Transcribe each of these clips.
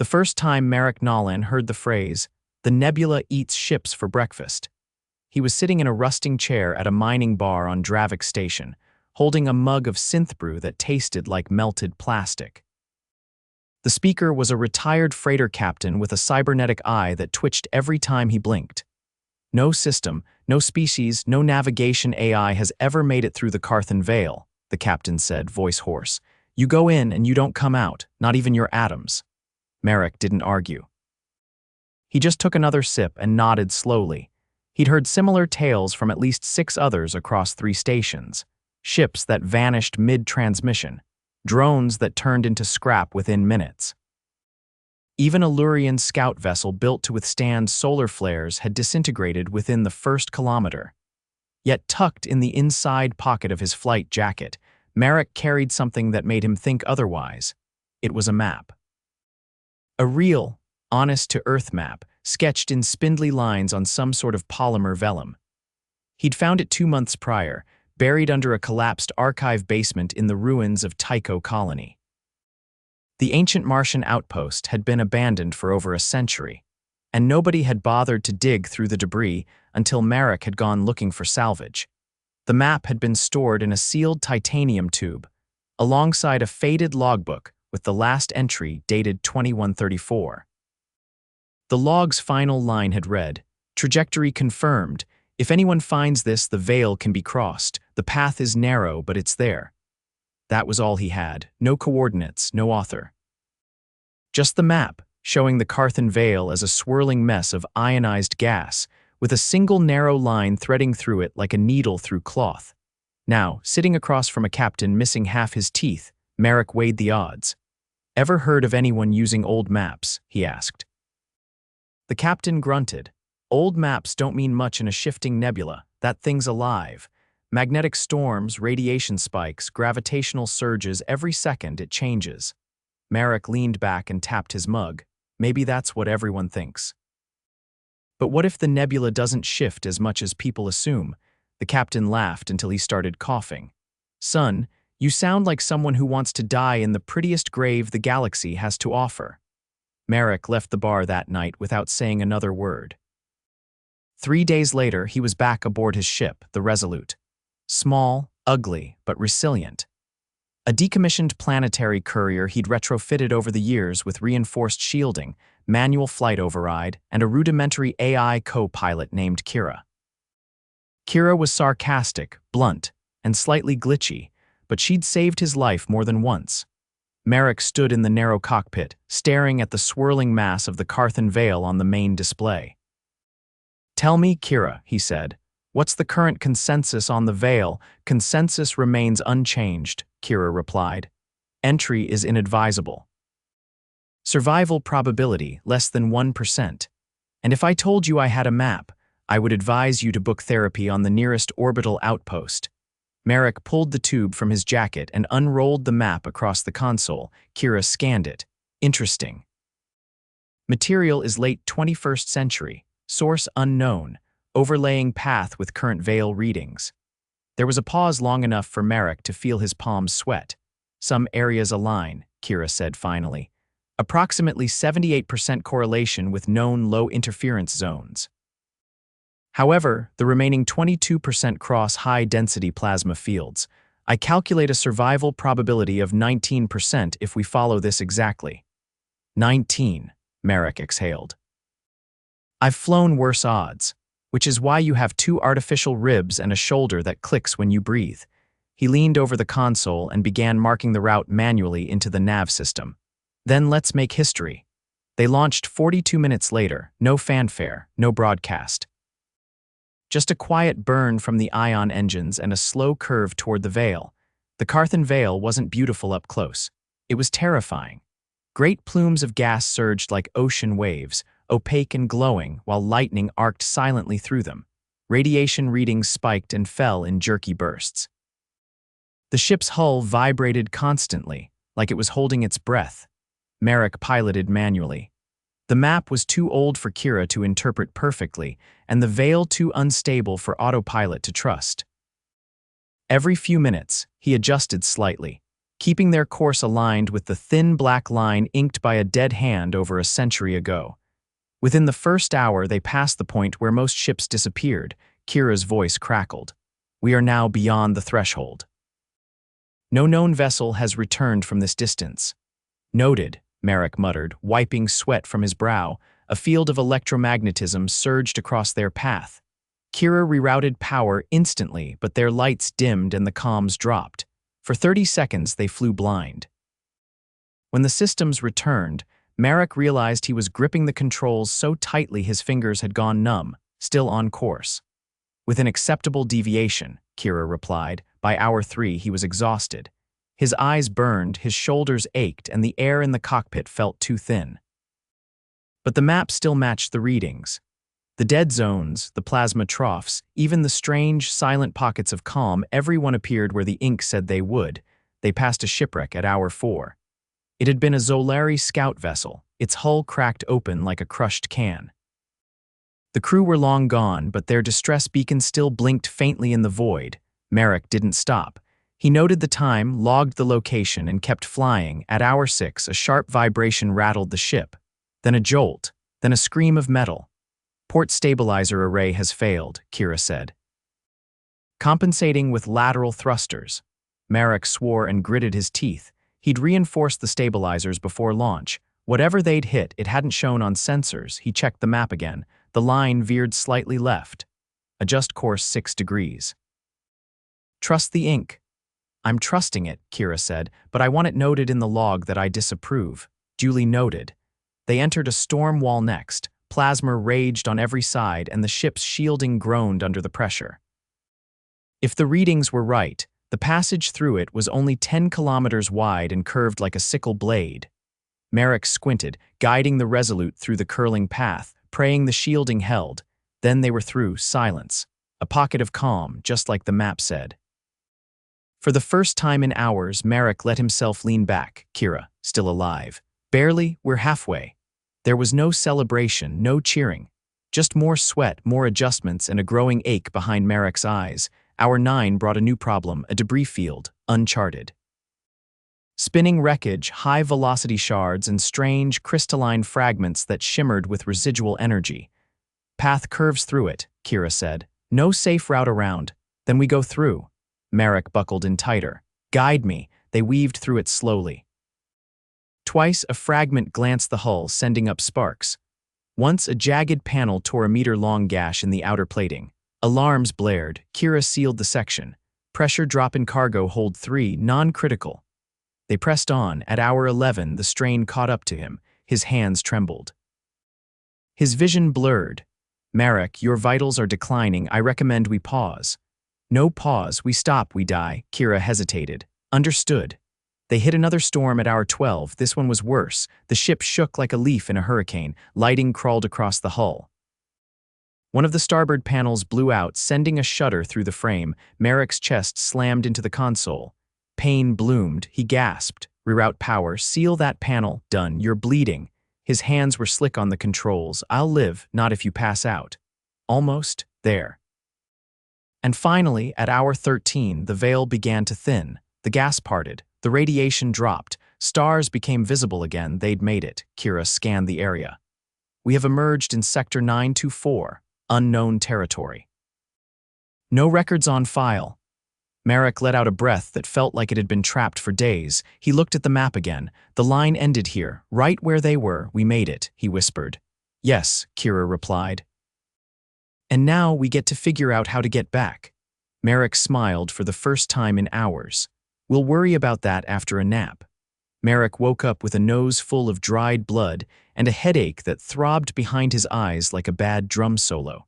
The first time Marrek Nolan heard the phrase, "The Nebula eats ships for breakfast," he was sitting in a rusting chair at a mining bar on Dravik Station, holding a mug of synth brew that tasted like melted plastic. The speaker was a retired freighter captain with a cybernetic eye that twitched every time he blinked. "No system, no species, no navigation AI has ever made it through the Karthan Veil," the captain said, voice hoarse. "You go in and you don't come out, not even your atoms." Marrek didn't argue. He just took another sip and nodded slowly. He'd heard similar tales from at least 6 others across 3 stations. Ships that vanished mid-transmission. Drones that turned into scrap within minutes. Even a Lurian scout vessel built to withstand solar flares had disintegrated within the first kilometer. Yet tucked in the inside pocket of his flight jacket, Marrek carried something that made him think otherwise. It was a map. A real, honest-to-earth map, sketched in spindly lines on some sort of polymer vellum. He'd found it 2 months prior, buried under a collapsed archive basement in the ruins of Tycho Colony. The ancient Martian outpost had been abandoned for over a century, and nobody had bothered to dig through the debris until Marrek had gone looking for salvage. The map had been stored in a sealed titanium tube, alongside a faded logbook with the last entry dated 2134. The log's final line had read, "Trajectory confirmed. If anyone finds this, the veil can be crossed. The path is narrow, but it's there." That was all he had. No coordinates, no author. Just the map, showing the Karthan Veil as a swirling mess of ionized gas, with a single narrow line threading through it like a needle through cloth. Now, sitting across from a captain missing half his teeth, Marrek weighed the odds. "Ever heard of anyone using old maps?" he asked. The captain grunted. "Old maps don't mean much in a shifting nebula. That thing's alive. Magnetic storms, radiation spikes, gravitational surges, every second it changes." Marrek leaned back and tapped his mug. "Maybe that's what everyone thinks." "But what if the nebula doesn't shift as much as people assume?" The captain laughed until he started coughing. "Son, you sound like someone who wants to die in the prettiest grave the galaxy has to offer." Marrek left the bar that night without saying another word. 3 days later, he was back aboard his ship, the Resolute. Small, ugly, but resilient. A decommissioned planetary courier he'd retrofitted over the years with reinforced shielding, manual flight override, and a rudimentary AI co-pilot named Kira. Kira was sarcastic, blunt, and slightly glitchy, but she'd saved his life more than once. Marrek stood in the narrow cockpit, staring at the swirling mass of the Karthan Veil on the main display. "Tell me, Kira," he said, "what's the current consensus on the Veil?" "Consensus remains unchanged," Kira replied. "Entry is inadvisable. Survival probability, less than 1%. And if I told you I had a map, I would advise you to book therapy on the nearest orbital outpost." Marrek pulled the tube from his jacket and unrolled the map across the console. Kira scanned it. "Interesting. Material is late 21st century. Source unknown. Overlaying path with current Veil readings." There was a pause long enough for Marrek to feel his palms sweat. "Some areas align," Kira said finally. "Approximately 78% correlation with known low interference zones. However, the remaining 22% cross high-density plasma fields. I calculate a survival probability of 19% if we follow this exactly." 19, Marrek exhaled. "I've flown worse odds, which is why you have 2 artificial ribs and a shoulder that clicks when you breathe." He leaned over the console and began marking the route manually into the nav system. "Then let's make history." They launched 42 minutes later, no fanfare, no broadcast. Just a quiet burn from the ion engines and a slow curve toward the Veil. The Karthan Veil wasn't beautiful up close. It was terrifying. Great plumes of gas surged like ocean waves, opaque and glowing, while lightning arced silently through them. Radiation readings spiked and fell in jerky bursts. The ship's hull vibrated constantly, like it was holding its breath. Marrek piloted manually. The map was too old for Kira to interpret perfectly, and the Veil too unstable for autopilot to trust. Every few minutes, he adjusted slightly. keeping their course aligned with the thin black line inked by a dead hand over a century ago. Within the first hour, they passed the point where most ships disappeared. Kira's voice crackled. We are now beyond the threshold. No known vessel has returned from this distance. Noted, Marrek muttered, wiping sweat from his brow. A field of electromagnetism surged across their path. Kira rerouted power instantly, but their lights dimmed and the comms dropped. For 30 seconds, they flew blind. When the systems returned, Marrek realized he was gripping the controls so tightly his fingers had gone numb, still on course. With an acceptable deviation, Kira replied. By hour 3, he was exhausted. His eyes burned, his shoulders ached, and the air in the cockpit felt too thin. But the map still matched the readings. The dead zones, the plasma troughs, even the strange, silent pockets of calm, everyone appeared where the ink said they would. They passed a shipwreck at hour 4. It had been a Zolari scout vessel, its hull cracked open like a crushed can. The crew were long gone, but their distress beacon still blinked faintly in the void. Marrek didn't stop. He noted the time, logged the location, and kept flying. At hour 6, a sharp vibration rattled the ship. Then a jolt, then a scream of metal. Port stabilizer array has failed, Kira said. Compensating with lateral thrusters. Marrek swore and gritted his teeth. He'd reinforced the stabilizers before launch. Whatever they'd hit, it hadn't shown on sensors. He checked the map again. The line veered slightly left. Adjust course 6 degrees. Trust the ink. I'm trusting it, Kira said, but I want it noted in the log that I disapprove. Duly noted. They entered a storm wall next. Plasma raged on every side, and the ship's shielding groaned under the pressure. If the readings were right, the passage through it was only 10 kilometers wide and curved like a sickle blade. Marrek squinted, guiding the Resolute through the curling path, praying the shielding held. Then they were through, silence. A pocket of calm, just like the map said. For the first time in hours, Marrek let himself lean back. Kira, still alive. Barely, we're halfway. There was no celebration, no cheering. Just more sweat, more adjustments, and a growing ache behind Marrek's eyes. Hour 9 brought a new problem, a debris field, uncharted. Spinning wreckage, high-velocity shards, and strange, crystalline fragments that shimmered with residual energy. Path curves through it, Kira said. No safe route around. Then we go through. Marrek buckled in tighter. Guide me. They weaved through it slowly. Twice, a fragment glanced the hull, sending up sparks. Once, a jagged panel tore a meter-long gash in the outer plating. Alarms blared. Kira sealed the section. Pressure drop in cargo hold 3, non-critical. They pressed on. At hour 11, the strain caught up to him. His hands trembled. His vision blurred. Marrek, your vitals are declining. I recommend we pause. No pause. We stop, we die. Kira hesitated. Understood. They hit another storm at hour 12. This one was worse. The ship shook like a leaf in a hurricane. Lighting crawled across the hull. One of the starboard panels blew out, sending a shudder through the frame. Marrek's chest slammed into the console. Pain bloomed. He gasped. Reroute power. Seal that panel. Done. You're bleeding. His hands were slick on the controls. I'll live, not if you pass out. Almost there. And finally, at hour 13, the veil began to thin. The gas parted. The radiation dropped. Stars became visible again. They'd made it. Kira scanned the area. We have emerged in Sector 924, unknown territory. No records on file. Marrek let out a breath that felt like it had been trapped for days. He looked at the map again. The line ended here, right where they were. We made it, he whispered. Yes, Kira replied. And now we get to figure out how to get back. Marrek smiled for the first time in hours. We'll worry about that after a nap. Marrek woke up with a nose full of dried blood and a headache that throbbed behind his eyes like a bad drum solo.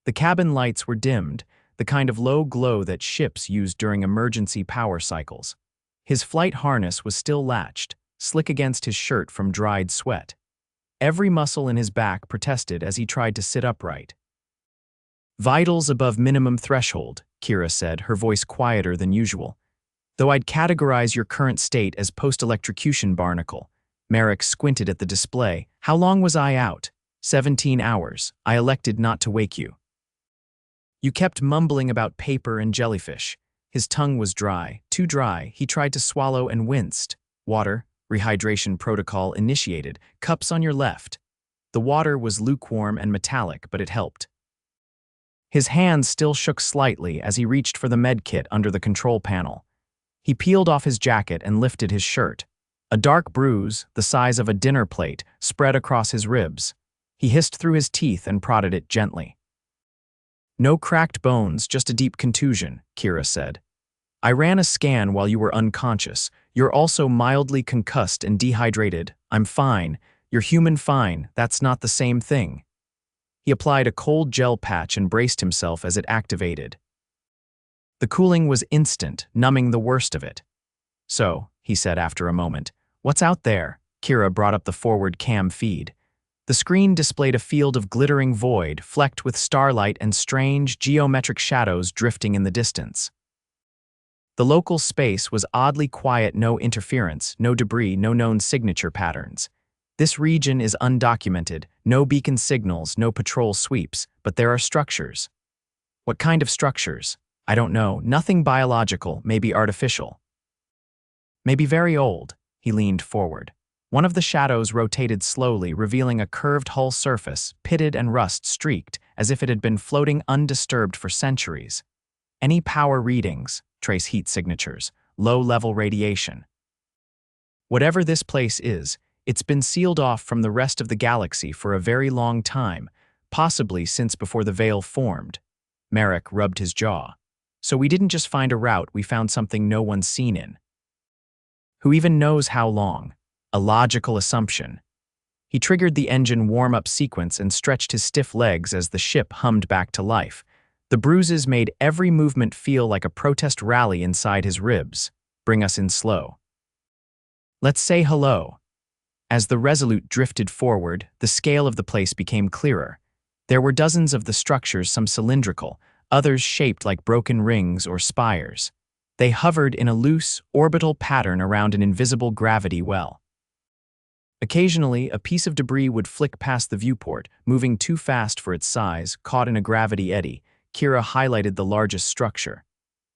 The cabin lights were dimmed, the kind of low glow that ships use during emergency power cycles. His flight harness was still latched, slick against his shirt from dried sweat. Every muscle in his back protested as he tried to sit upright. Vitals above minimum threshold, Kira said, her voice quieter than usual. Though I'd categorize your current state as post-electrocution barnacle. Marrek squinted at the display. How long was I out? 17 hours. I elected not to wake you. You kept mumbling about paper and jellyfish. His tongue was dry, too dry. He tried to swallow and winced. Water, rehydration protocol initiated, cups on your left. The water was lukewarm and metallic, but it helped. His hands still shook slightly as he reached for the med kit under the control panel. He peeled off his jacket and lifted his shirt. A dark bruise, the size of a dinner plate, spread across his ribs. He hissed through his teeth and prodded it gently. "No cracked bones, just a deep contusion," Kira said. "I ran a scan while you were unconscious. You're also mildly concussed and dehydrated. I'm fine. You're human fine. That's not the same thing." He applied a cold gel patch and braced himself as it activated. The cooling was instant, numbing the worst of it. "So," he said after a moment, "what's out there?" Kira brought up the forward cam feed. The screen displayed a field of glittering void, flecked with starlight and strange, geometric shadows drifting in the distance. The local space was oddly quiet, no interference, no debris, no known signature patterns. This region is undocumented, no beacon signals, no patrol sweeps, but there are structures. What kind of structures? I don't know, nothing biological, maybe artificial. Maybe very old. He leaned forward. One of the shadows rotated slowly, revealing a curved hull surface, pitted and rust-streaked, as if it had been floating undisturbed for centuries. Any power readings, trace heat signatures, low-level radiation. Whatever this place is, it's been sealed off from the rest of the galaxy for a very long time, possibly since before the Veil formed. Marrek rubbed his jaw. So we didn't just find a route, we found something no one's seen in. Who even knows how long? A logical assumption. He triggered the engine warm-up sequence and stretched his stiff legs as the ship hummed back to life. The bruises made every movement feel like a protest rally inside his ribs. "Bring us in slow." "Let's say hello." As the Resolute drifted forward, the scale of the place became clearer. There were dozens of the structures, some cylindrical, others shaped like broken rings or spires. They hovered in a loose, orbital pattern around an invisible gravity well. Occasionally, a piece of debris would flick past the viewport, moving too fast for its size, caught in a gravity eddy. Kira highlighted the largest structure.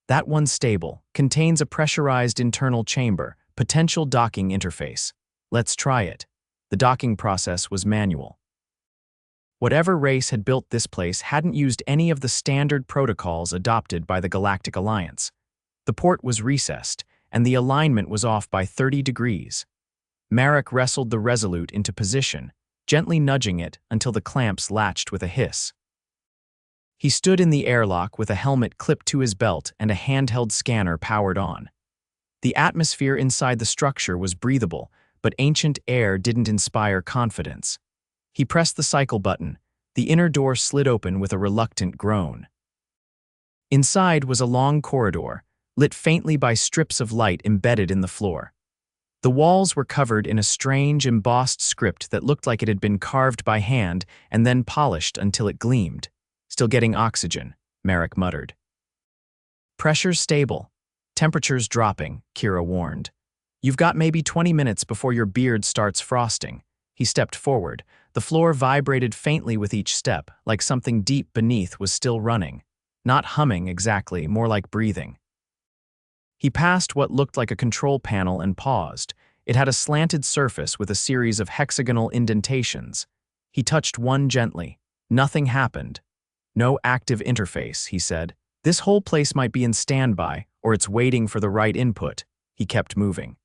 "That one's stable, contains a pressurized internal chamber, potential docking interface. Let's try it." The docking process was manual. Whatever race had built this place hadn't used any of the standard protocols adopted by the Galactic Alliance. The port was recessed, and the alignment was off by 30 degrees. Marrek wrestled the Resolute into position, gently nudging it until the clamps latched with a hiss. He stood in the airlock with a helmet clipped to his belt and a handheld scanner powered on. The atmosphere inside the structure was breathable, but ancient air didn't inspire confidence. He pressed the cycle button. The inner door slid open with a reluctant groan. Inside was a long corridor, lit faintly by strips of light embedded in the floor. The walls were covered in a strange, embossed script that looked like it had been carved by hand and then polished until it gleamed. "Still getting oxygen," Marrek muttered. "Pressure's stable. Temperature's dropping," Kira warned. "You've got maybe 20 minutes before your beard starts frosting." He stepped forward. The floor vibrated faintly with each step, like something deep beneath was still running. Not humming exactly, more like breathing. He passed what looked like a control panel and paused. It had a slanted surface with a series of hexagonal indentations. He touched one gently. Nothing happened. "No active interface," he said. "This whole place might be in standby, or it's waiting for the right input." He kept moving.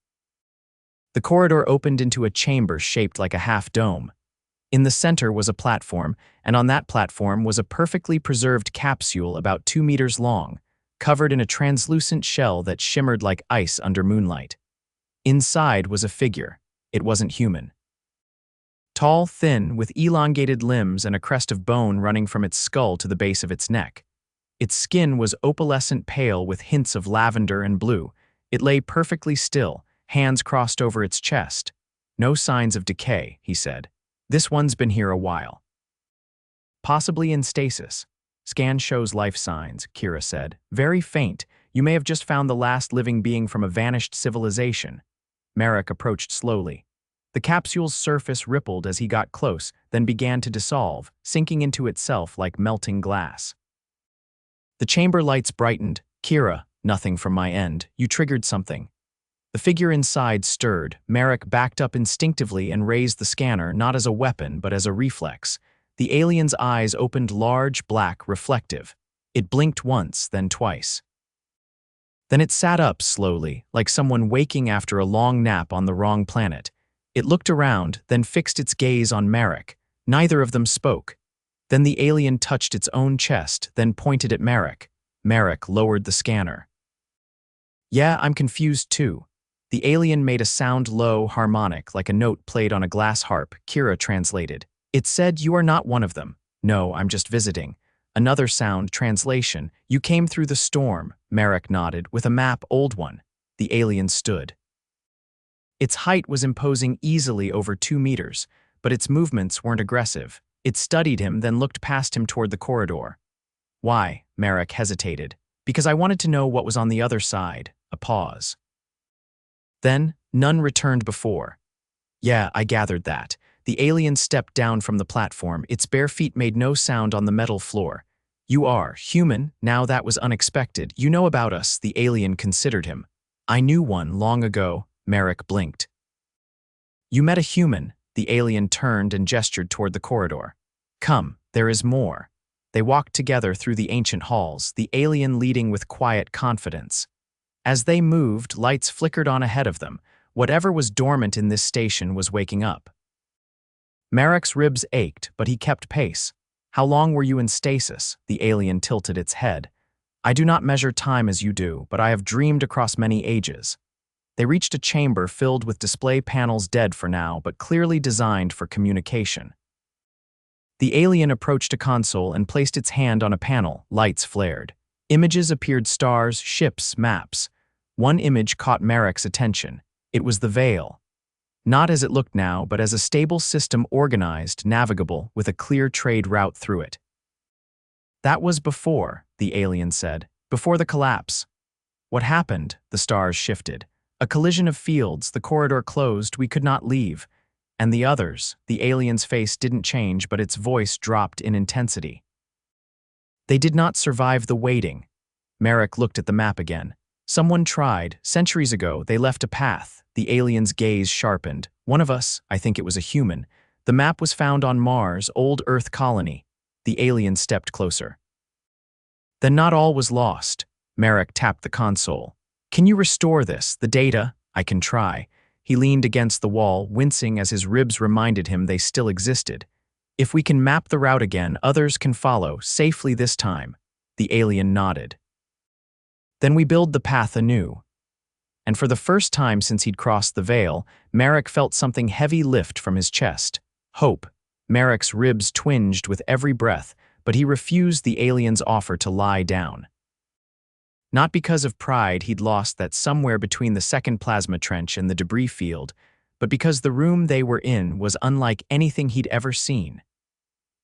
The corridor opened into a chamber shaped like a half-dome. In the center was a platform, and on that platform was a perfectly preserved capsule about 2 meters long, covered in a translucent shell that shimmered like ice under moonlight. Inside was a figure. It wasn't human. Tall, thin, with elongated limbs and a crest of bone running from its skull to the base of its neck. Its skin was opalescent pale with hints of lavender and blue. It lay perfectly still, hands crossed over its chest. "No signs of decay," he said. "This one's been here a while." "Possibly in stasis. Scan shows life signs," Kira said. "Very faint. You may have just found the last living being from a vanished civilization." Marrek approached slowly. The capsule's surface rippled as he got close, then began to dissolve, sinking into itself like melting glass. The chamber lights brightened. "Kira, Nothing from my end. You triggered something. The figure inside stirred. Marrek backed up instinctively and raised the scanner, not as a weapon, but as a reflex. The alien's eyes opened large, black, reflective. It blinked once, then twice. Then it sat up slowly, like someone waking after a long nap on the wrong planet. It looked around, then fixed its gaze on Marrek. Neither of them spoke. Then the alien touched its own chest, then pointed at Marrek. Marrek lowered the scanner. Yeah, I'm confused too. The alien made a sound low, harmonic, like a note played on a glass harp. Kira translated. It said, "You are not one of them." "No, I'm just visiting." Another sound translation. "You came through the storm." Marrek nodded. "With a map, old one." The alien stood. Its height was imposing easily over 2 meters, but its movements weren't aggressive. It studied him, then looked past him toward the corridor. "Why?" Marrek hesitated. "Because I wanted to know what was on the other side." A pause. Then, none returned before. "Yeah, I gathered that." The alien stepped down from the platform. Its bare feet made no sound on the metal floor. "You are human?" Now that was unexpected. "You know about us," the alien considered him. "I knew one long ago." Marrek blinked. "You met a human." The alien turned and gestured toward the corridor. "Come, there is more." They walked together through the ancient halls, the alien leading with quiet confidence. As they moved, lights flickered on ahead of them. Whatever was dormant in this station was waking up. Marrek's ribs ached, but he kept pace. "How long were you in stasis?" The alien tilted its head. "I do not measure time as you do, but I have dreamed across many ages." They reached a chamber filled with display panels, dead for now, but clearly designed for communication. The alien approached a console and placed its hand on a panel. Lights flared. Images appeared: stars, ships, maps. One image caught Marrek's attention. It was the Veil. Not as it looked now, but as a stable system, organized, navigable, with a clear trade route through it. "That was before," the alien said. "Before the collapse." "What happened?" The stars shifted. "A collision of fields, the corridor closed, we could not leave." "And the others?" The alien's face didn't change, but its voice dropped in intensity. "They did not survive the waiting." Marrek looked at the map again. "Someone tried. Centuries ago, they left a path." The alien's gaze sharpened. "One of us," I think it was a human. "The map was found on Mars, old Earth colony." The alien stepped closer. "Then not all was lost." Marrek tapped the console. "Can you restore this, the data?" "I can try." He leaned against the wall, wincing as his ribs reminded him they still existed. "If we can map the route again, others can follow, safely this time." The alien nodded. "Then we build the path anew." And for the first time since he'd crossed the Veil, Marrek felt something heavy lift from his chest. Hope. Marrek's ribs twinged with every breath, but he refused the alien's offer to lie down. Not because of pride he'd lost that somewhere between the second plasma trench and the debris field, but because the room they were in was unlike anything he'd ever seen.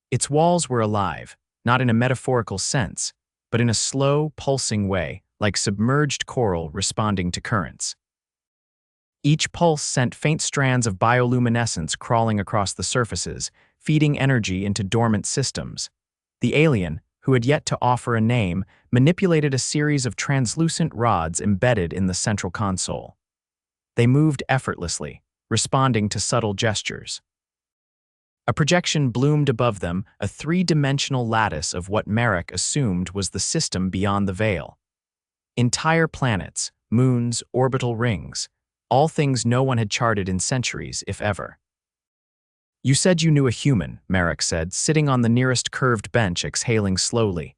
Its walls were alive, not in a metaphorical sense, but in a slow, pulsing way, like submerged coral responding to currents. Each pulse sent faint strands of bioluminescence crawling across the surfaces, feeding energy into dormant systems. The alien, who had yet to offer a name, manipulated a series of translucent rods embedded in the central console. They moved effortlessly, responding to subtle gestures. A projection bloomed above them, a 3-dimensional lattice of what Marrek assumed was the system beyond the Veil. Entire planets, moons, orbital rings, all things no one had charted in centuries, if ever. "You said you knew a human," Marrek said, sitting on the nearest curved bench, exhaling slowly.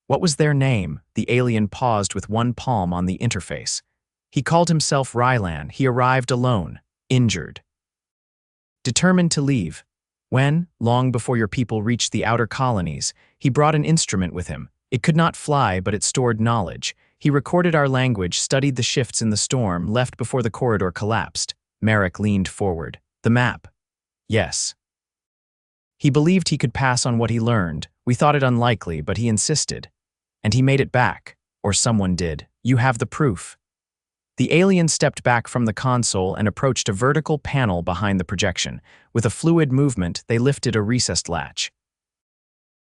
"What was their name?" The alien paused with one palm on the interface. "He called himself Rylan. He arrived alone, injured. Determined to leave. When, long before your people reached the outer colonies, he brought an instrument with him. It could not fly, but it stored knowledge. He recorded our language, studied the shifts in the storm, left before the corridor collapsed." Marrek leaned forward. "The map?" "Yes." "He believed he could pass on what he learned. We thought it unlikely, but he insisted. And he made it back. Or someone did. You have the proof." The alien stepped back from the console and approached a vertical panel behind the projection. With a fluid movement, they lifted a recessed latch.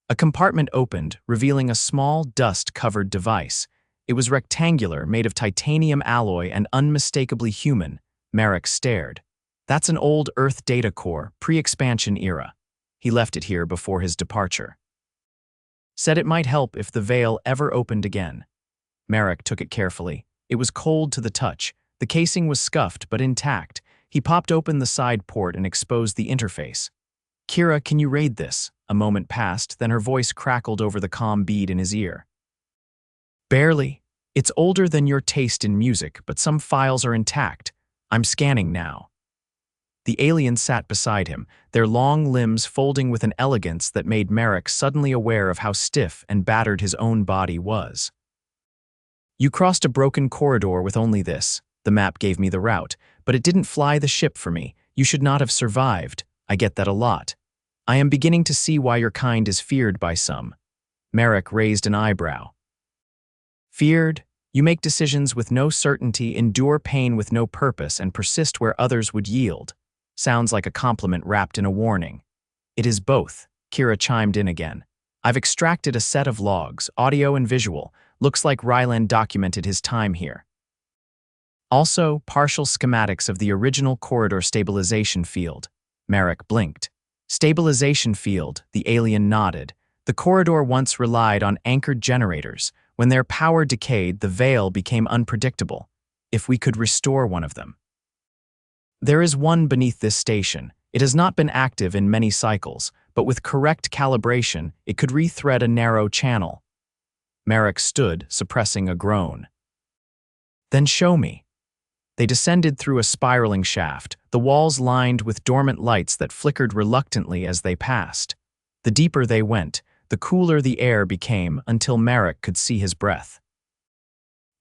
A compartment opened, revealing a small, dust-covered device. It was rectangular, made of titanium alloy and unmistakably human. Marrek stared. That's an old Earth data core, pre-expansion era. He left it here before his departure. Said it might help if the veil ever opened again. Marrek took it carefully. It was cold to the touch. The casing was scuffed but intact. He popped open the side port and exposed the interface. "Kira, can you raid this?" A moment passed, then her voice crackled over the calm bead in his ear. "Barely. It's older than your taste in music, but some files are intact. I'm scanning now." The alien sat beside him, their long limbs folding with an elegance that made Marrek suddenly aware of how stiff and battered his own body was. "You crossed a broken corridor with only this. The map gave me the route, but it didn't fly the ship for me. You should not have survived. I get that a lot. I am beginning to see why your kind is feared by some." Marrek raised an eyebrow. "Feared? You make decisions with no certainty, endure pain with no purpose, and persist where others would yield." Sounds like a compliment wrapped in a warning. "It is both," Kira chimed in again. "I've extracted a set of logs, audio and visual. Looks like Ryland documented his time here. Also, partial schematics of the original corridor stabilization field." Marrek blinked. "Stabilization field," the alien nodded. "The corridor once relied on anchored generators. When their power decayed, the veil became unpredictable. If we could restore one of them. There is one beneath this station. It has not been active in many cycles, but with correct calibration, it could rethread a narrow channel." Marrek stood, suppressing a groan. "Then show me." They descended through a spiraling shaft, the walls lined with dormant lights that flickered reluctantly as they passed. The deeper they went, the cooler the air became until Marrek could see his breath.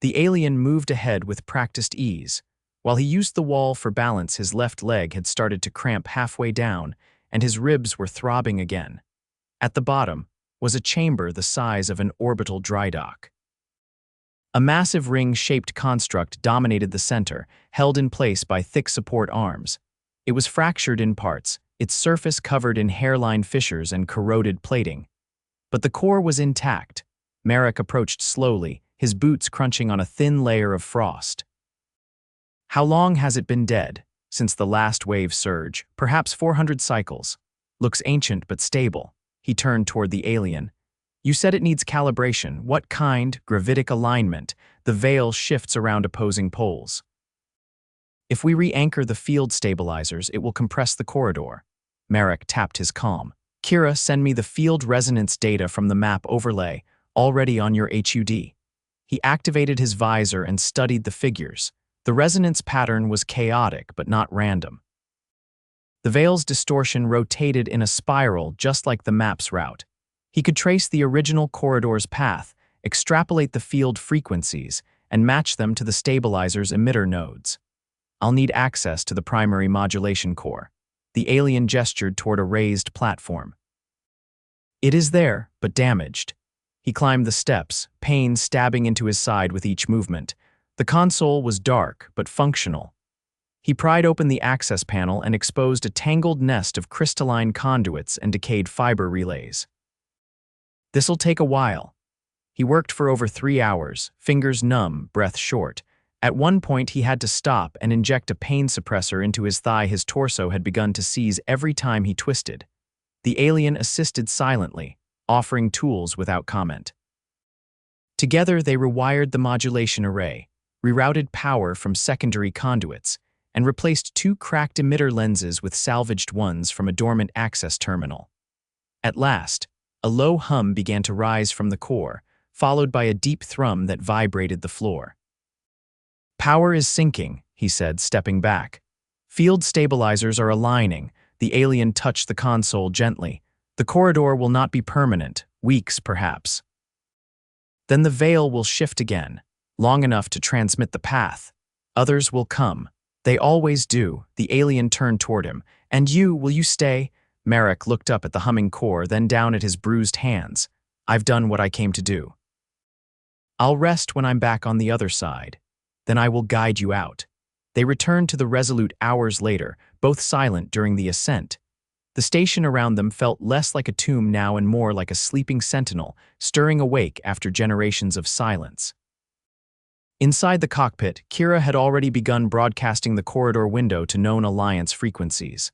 The alien moved ahead with practiced ease. While he used the wall for balance, his left leg had started to cramp halfway down, and his ribs were throbbing again. At the bottom was a chamber the size of an orbital dry dock. A massive ring-shaped construct dominated the center, held in place by thick support arms. It was fractured in parts, its surface covered in hairline fissures and corroded plating. But the core was intact. Marrek approached slowly, his boots crunching on a thin layer of frost. "How long has it been dead?" "Since the last wave surge, perhaps 400 cycles. Looks ancient but stable." He turned toward the alien. "You said it needs calibration. What kind?" "Gravitic alignment. The veil shifts around opposing poles. If we re-anchor the field stabilizers, it will compress the corridor." Marrek tapped his calm. "Kira, send me the field resonance data from the map overlay, already on your HUD." He activated his visor and studied the figures. The resonance pattern was chaotic but not random. The veil's distortion rotated in a spiral just like the map's route. He could trace the original corridor's path, extrapolate the field frequencies, and match them to the stabilizer's emitter nodes. "I'll need access to the primary modulation core." The alien gestured toward a raised platform. "It is there, but damaged." He climbed the steps, pain stabbing into his side with each movement. The console was dark but functional. He pried open the access panel and exposed a tangled nest of crystalline conduits and decayed fiber relays. "This'll take a while." He worked for over 3 hours, fingers numb, breath short. At one point he had to stop and inject a pain suppressor into his thigh his torso had begun to seize every time he twisted. The alien assisted silently, offering tools without comment. Together they rewired the modulation array, rerouted power from secondary conduits, and replaced 2 cracked emitter lenses with salvaged ones from a dormant access terminal. At last, a low hum began to rise from the core, followed by a deep thrum that vibrated the floor. "Power is sinking," he said, stepping back. "Field stabilizers are aligning." The alien touched the console gently. "The corridor will not be permanent, weeks perhaps. Then the veil will shift again, long enough to transmit the path. Others will come. They always do." The alien turned toward him. "And you, will you stay?" Marrek looked up at the humming core, then down at his bruised hands. "I've done what I came to do. I'll rest when I'm back on the other side. Then I will guide you out." They returned to the Resolute hours later, both silent during the ascent. The station around them felt less like a tomb now and more like a sleeping sentinel, stirring awake after generations of silence. Inside the cockpit, Kira had already begun broadcasting the corridor window to known Alliance frequencies.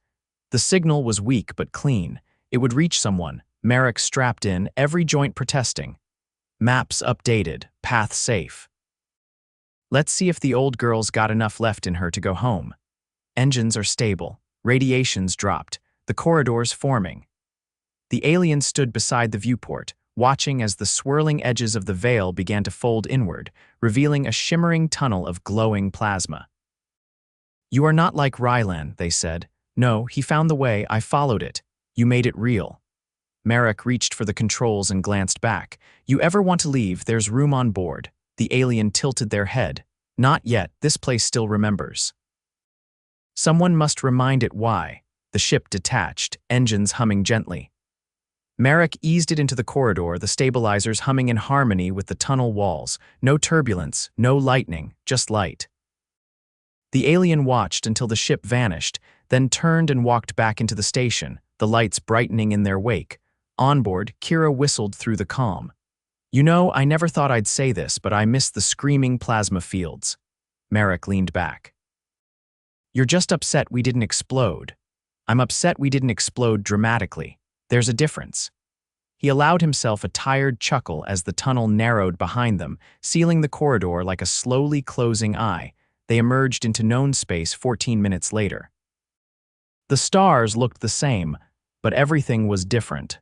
The signal was weak but clean. It would reach someone, Marrek strapped in, every joint protesting. Maps updated, path safe. Let's see if the old girl's got enough left in her to go home. Engines are stable, radiation's dropped, the corridor's forming. The alien stood beside the viewport, watching as the swirling edges of the veil began to fold inward, revealing a shimmering tunnel of glowing plasma. "You are not like Rylan," they said. "No, he found the way, I followed it. You made it real." Marrek reached for the controls and glanced back. "You ever want to leave, there's room on board." The alien tilted their head. "Not yet, this place still remembers." Someone must remind it why. The ship detached, engines humming gently. Marrek eased it into the corridor, the stabilizers humming in harmony with the tunnel walls. No turbulence, no lightning, just light. The alien watched until the ship vanished, then turned and walked back into the station, the lights brightening in their wake. Onboard, Kira whistled through the calm. "You know, I never thought I'd say this, but I miss the screaming plasma fields." Marrek leaned back. "You're just upset we didn't explode." "I'm upset we didn't explode dramatically. There's a difference." He allowed himself a tired chuckle as the tunnel narrowed behind them, sealing the corridor like a slowly closing eye. They emerged into known space 14 minutes later. The stars looked the same, but everything was different.